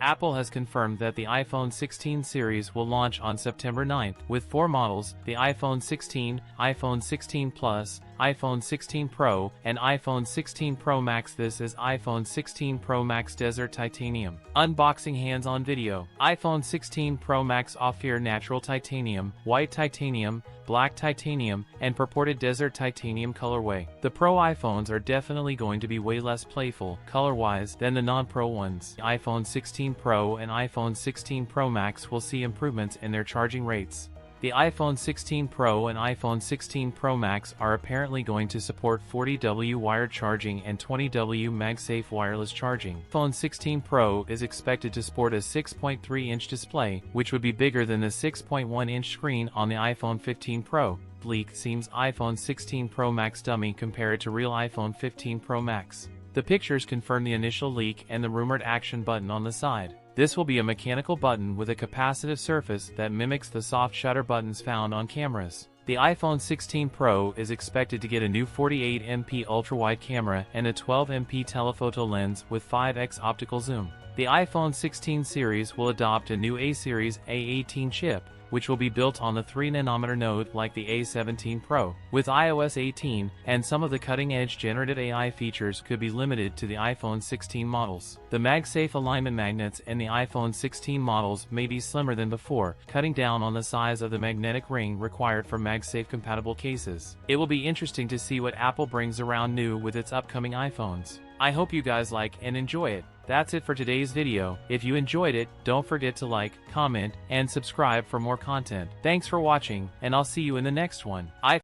Apple has confirmed that the iPhone 16 series will launch on September 9th, with 4 models: the iPhone 16, iPhone 16 Plus, iPhone 16 Pro, and iPhone 16 Pro Max. This is iPhone 16 Pro Max Desert Titanium. Unboxing hands-on video. iPhone 16 Pro Max Ophir Natural Titanium, White Titanium, Black Titanium, and purported Desert Titanium colorway. The Pro iPhones are definitely going to be way less playful, color-wise, than the non-Pro ones. The iPhone 16 Pro and iPhone 16 Pro Max will see improvements in their charging rates. The iPhone 16 Pro and iPhone 16 Pro Max are apparently going to support 40W wired charging and 20W MagSafe wireless charging. iPhone 16 Pro is expected to sport a 6.3-inch display, which would be bigger than the 6.1-inch screen on the iPhone 15 Pro. Leak seems iPhone 16 Pro Max dummy compared to real iPhone 15 Pro Max. The pictures confirm the initial leak and the rumored action button on the side. This will be a mechanical button with a capacitive surface that mimics the soft shutter buttons found on cameras. The iPhone 16 Pro is expected to get a new 48MP ultra-wide camera and a 12MP telephoto lens with 5x optical zoom. The iPhone 16 series will adopt a new A-series A18 chip, which will be built on the 3nm node like the A17 Pro. With iOS 18, and some of the cutting-edge generative AI features could be limited to the iPhone 16 models. The MagSafe alignment magnets in the iPhone 16 models may be slimmer than before, cutting down on the size of the magnetic ring required for MagSafe-compatible cases. It will be interesting to see what Apple brings around new with its upcoming iPhones. I hope you guys like and enjoy it. That's it for today's video. If you enjoyed it, don't forget to like, comment, and subscribe for more content. Thanks for watching, and I'll see you in the next one.